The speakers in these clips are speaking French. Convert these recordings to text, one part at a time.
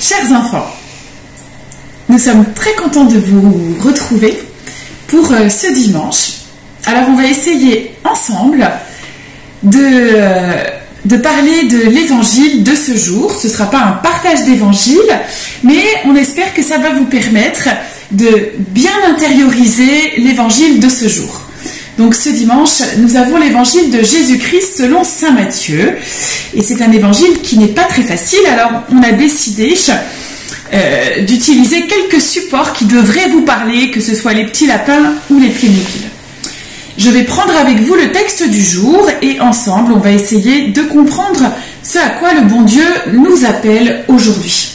Chers enfants, nous sommes très contents de vous retrouver pour ce dimanche. Alors on va essayer ensemble de parler de l'évangile de ce jour. Ce ne sera pas un partage d'évangile, mais on espère que ça va vous permettre de bien intérioriser l'évangile de ce jour. Donc ce dimanche, nous avons l'évangile de Jésus-Christ selon saint Matthieu. Et c'est un évangile qui n'est pas très facile, alors on a décidé d'utiliser quelques supports qui devraient vous parler, que ce soit les petits lapins ou les Playmobil. Je vais prendre avec vous le texte du jour et ensemble, on va essayer de comprendre ce à quoi le bon Dieu nous appelle aujourd'hui.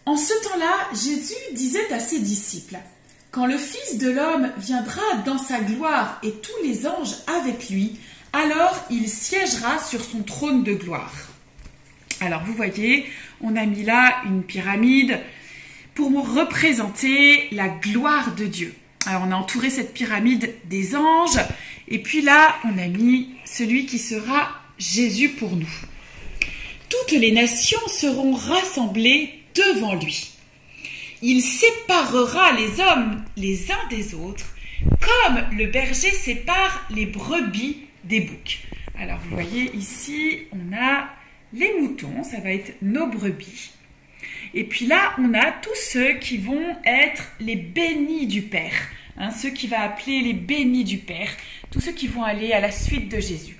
En ce temps-là, Jésus disait à ses disciples, « Quand le Fils de l'homme viendra dans sa gloire et tous les anges avec lui, alors il siégera sur son trône de gloire. » Alors vous voyez, on a mis là une pyramide pour représenter la gloire de Dieu. Alors on a entouré cette pyramide des anges et puis là on a mis celui qui sera Jésus pour nous. Toutes les nations seront rassemblées devant lui. Il séparera les hommes les uns des autres, comme le berger sépare les brebis des boucs. Alors vous voyez ici, on a les moutons, ça va être nos brebis. Et puis là, on a tous ceux qui vont être les bénis du Père, ceux qui va appeler les bénis du Père, tous ceux qui vont aller à la suite de Jésus.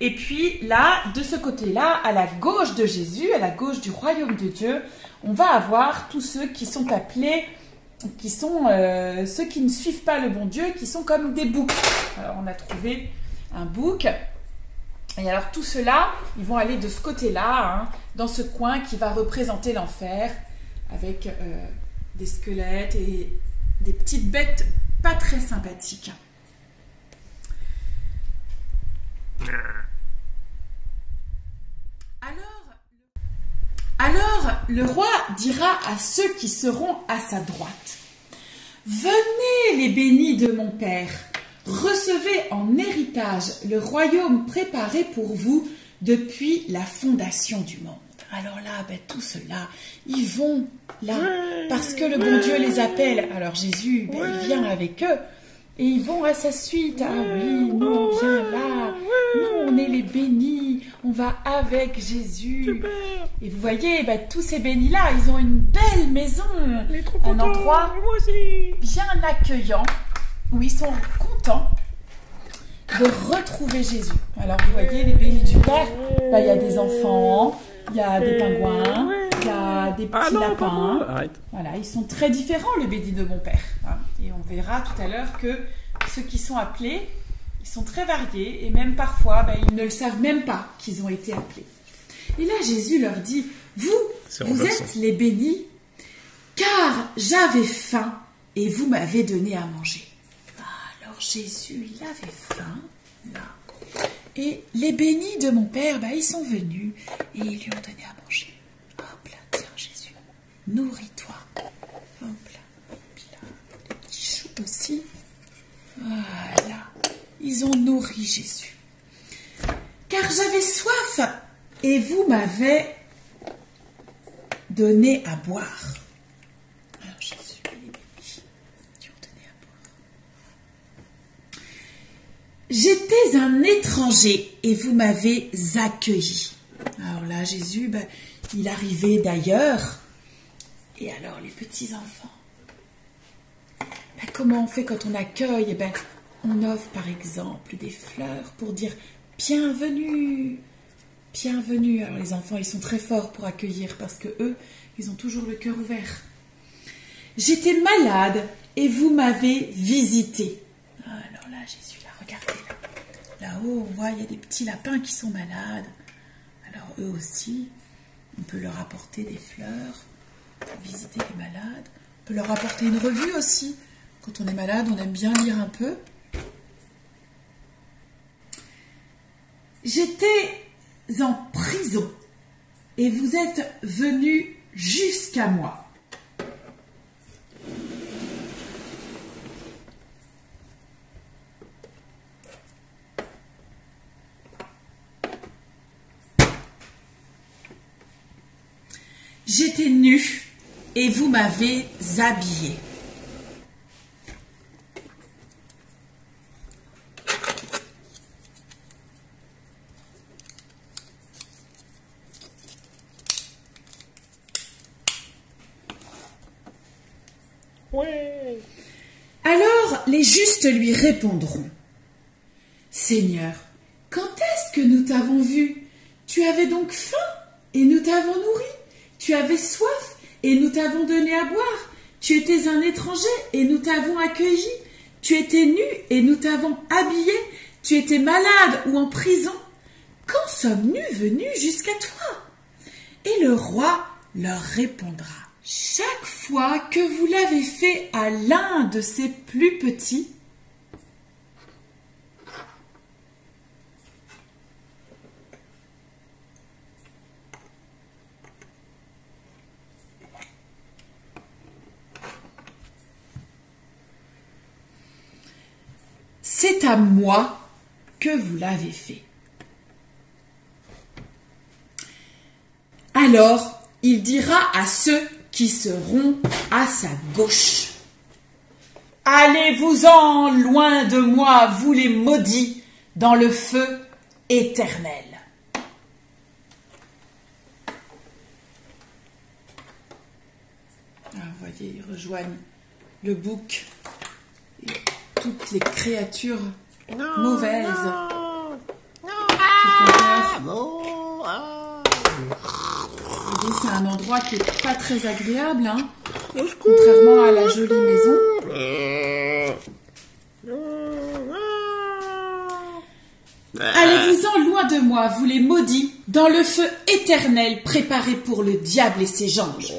Et puis là, de ce côté-là, à la gauche de Jésus, à la gauche du royaume de Dieu, on va avoir tous ceux qui sont appelés, qui sont ceux qui ne suivent pas le bon Dieu, qui sont comme des boucs. Alors on a trouvé un bouc. Et alors tous ceux-là, ils vont aller de ce côté-là, dans ce coin qui va représenter l'enfer, avec des squelettes et des petites bêtes pas très sympathiques. Alors le roi dira à ceux qui seront à sa droite, « Venez les bénis de mon Père, recevez en héritage le royaume préparé pour vous depuis la fondation du monde. » Alors là, tous ceux-là, ils vont là, parce que le bon Dieu les appelle. Alors Jésus, il vient avec eux. Et ils vont à sa suite. Ah oui, nous on vient là. Nous on est les bénis. On va avec Jésus. Super. Et vous voyez, tous ces bénis-là, ils ont une belle maison. Un endroit bien accueillant où ils sont contents de retrouver Jésus. Alors vous voyez, les bénis du Père, il y a des enfants, il y a des pingouins, il y a des petits lapins. Voilà, ils sont très différents, les bénis de mon Père. Et on verra tout à l'heure que ceux qui sont appelés, ils sont très variés et même parfois, ils ne le savent même pas qu'ils ont été appelés. Et là, Jésus leur dit, vous êtes les bénis, car j'avais faim et vous m'avez donné à manger. Alors Jésus, il avait faim, là. Et les bénis de mon Père, ils sont venus et ils lui ont donné à manger. Hop là, tiens Jésus, nourris-toi. Hop là, puis là, les petits choux aussi. Voilà, ils ont nourri Jésus. Car j'avais soif et vous m'avez donné à boire. Alors Jésus, les bénis lui ont donné à boire. J'étais un étranger et vous m'avez accueilli. Alors là, Jésus, il arrivait d'ailleurs. Et alors, les petits-enfants, comment on fait quand on accueille? On offre par exemple des fleurs pour dire « Bienvenue ». Bienvenue. Alors les enfants, ils sont très forts pour accueillir parce que eux, ils ont toujours le cœur ouvert. J'étais malade et vous m'avez visité. Alors là, Jésus, là, regardez là. Là-haut, on voit, il y a des petits lapins qui sont malades. Alors eux aussi, on peut leur apporter des fleurs pour visiter les malades. On peut leur apporter une revue aussi. Quand on est malade, on aime bien lire un peu. J'étais en prison et vous êtes venus jusqu'à moi. et vous m'avez habillé. Ouais. Alors les justes lui répondront: Seigneur, quand est-ce que nous t'avons vu? Tu avais donc faim et nous t'avons nourri. Tu avais soif et nous t'avons donné à boire. Tu étais un étranger et nous t'avons accueilli. Tu étais nu et nous t'avons habillé. Tu étais malade ou en prison. Quand sommes-nous venus jusqu'à toi? Et le roi leur répondra: Chaque fois que vous l'avez fait à l'un de ses plus petits, c'est à moi que vous l'avez fait. Alors, il dira à ceux qui seront à sa gauche: Allez-vous-en loin de moi, vous les maudits, dans le feu éternel. Ah, vous voyez, ils rejoignent le bouc et toutes les créatures mauvaises qui font peur. Vous voyez, c'est un endroit qui est pas très agréable, hein, contrairement à la jolie maison. Allez-vous-en loin de moi, vous les maudits, dans le feu éternel préparé pour le diable et ses anges.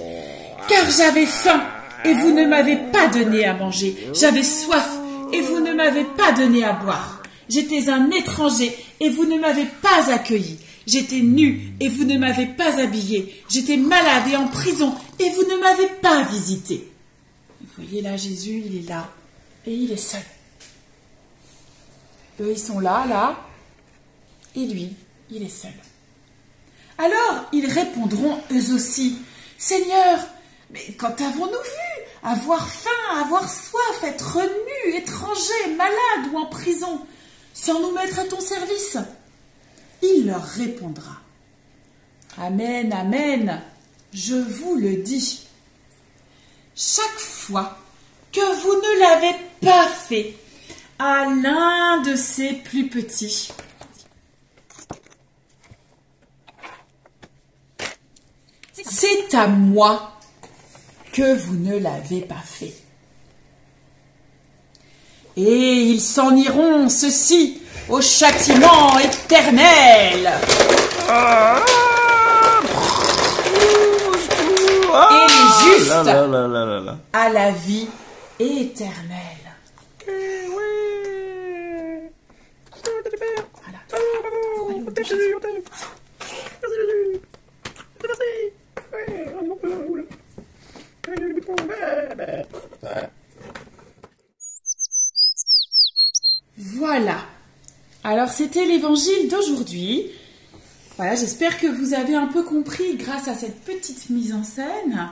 Car j'avais faim et vous ne m'avez pas donné à manger. J'avais soif et vous ne m'avez pas donné à boire. J'étais un étranger et vous ne m'avez pas accueilli. J'étais nu et vous ne m'avez pas habillé. J'étais malade et en prison et vous ne m'avez pas visité. Vous voyez là, Jésus, il est là et il est seul. Eux, ils sont là, et lui, il est seul. Alors, ils répondront eux aussi: Seigneur, mais quand avons-nous vu avoir faim, avoir soif, être nus, étrangers, malades ou en prison, sans nous mettre à ton service? Il leur répondra: Amen, amen, je vous le dis. Chaque fois que vous ne l'avez pas fait à l'un de ces plus petits, c'est à moi que vous ne l'avez pas fait. Et ils s'en iront, ceux-ci, au châtiment éternel. Et les justes à la vie éternelle. Voilà. Alors c'était l'évangile d'aujourd'hui. Voilà, j'espère que vous avez un peu compris grâce à cette petite mise en scène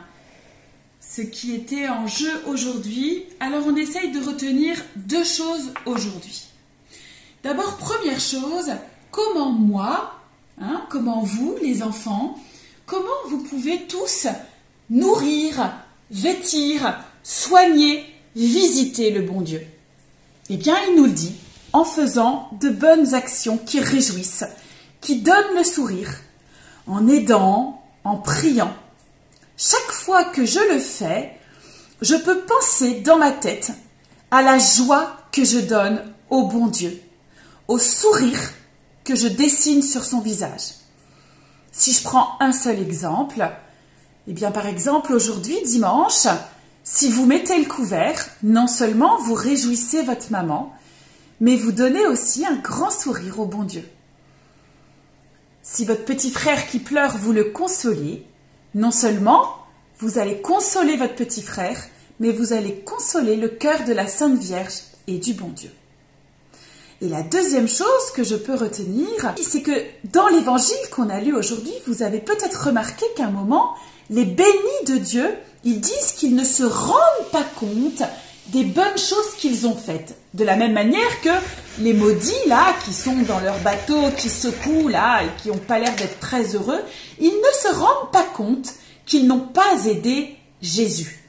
ce qui était en jeu aujourd'hui. Alors on essaye de retenir deux choses aujourd'hui. D'abord, première chose, comment moi, comment vous, les enfants, comment vous pouvez tous nourrir, vêtir, soigner, visiter le bon Dieu? Eh bien, il nous le dit en faisant de bonnes actions qui réjouissent, qui donnent le sourire, en aidant, en priant. Chaque fois que je le fais, je peux penser dans ma tête à la joie que je donne au bon Dieu, au sourire que je dessine sur son visage. Si je prends un seul exemple, eh bien par exemple aujourd'hui, dimanche, si vous mettez le couvert, non seulement vous réjouissez votre maman, mais vous donnez aussi un grand sourire au bon Dieu. Si votre petit frère qui pleure, vous le consolez, non seulement vous allez consoler votre petit frère, mais vous allez consoler le cœur de la Sainte Vierge et du bon Dieu. Et la deuxième chose que je peux retenir, c'est que dans l'évangile qu'on a lu aujourd'hui, vous avez peut-être remarqué qu'à un moment, les bénis de Dieu ils disent qu'ils ne se rendent pas compte des bonnes choses qu'ils ont faites. De la même manière que les maudits, là, qui sont dans leur bateau, qui secouent, là, et qui n'ont pas l'air d'être très heureux, ils ne se rendent pas compte qu'ils n'ont pas aidé Jésus.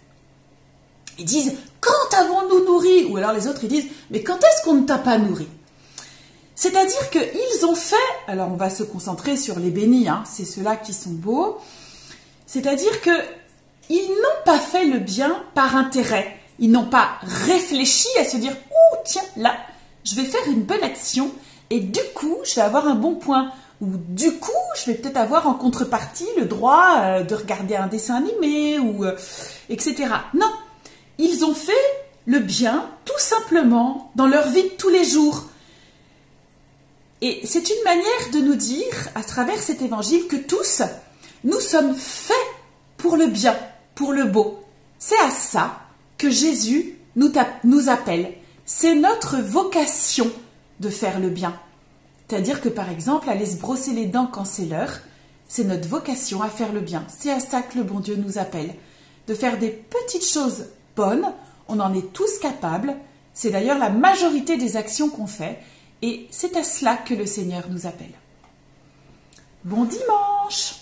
Ils disent, quand avons-nous nourri? Ou alors les autres, ils disent, mais quand est-ce qu'on ne t'a pas nourri? C'est-à-dire qu'ils ont fait, alors on va se concentrer sur les bénis, hein, c'est ceux-là qui sont beaux, c'est-à-dire qu'ils n'ont pas fait le bien par intérêt. Ils n'ont pas réfléchi à se dire « Oh, tiens, là, je vais faire une bonne action et du coup, je vais avoir un bon point. » Ou du coup, je vais peut-être avoir en contrepartie le droit de regarder un dessin animé, ou etc. Non, ils ont fait le bien tout simplement dans leur vie de tous les jours. Et c'est une manière de nous dire, à travers cet évangile, que tous, nous sommes faits pour le bien, pour le beau. C'est à ça que Jésus nous appelle. C'est notre vocation de faire le bien. C'est-à-dire que par exemple, aller se brosser les dents quand c'est l'heure, c'est notre vocation à faire le bien. C'est à ça que le bon Dieu nous appelle. De faire des petites choses bonnes, on en est tous capables. C'est d'ailleurs la majorité des actions qu'on fait. Et c'est à cela que le Seigneur nous appelle. Bon dimanche!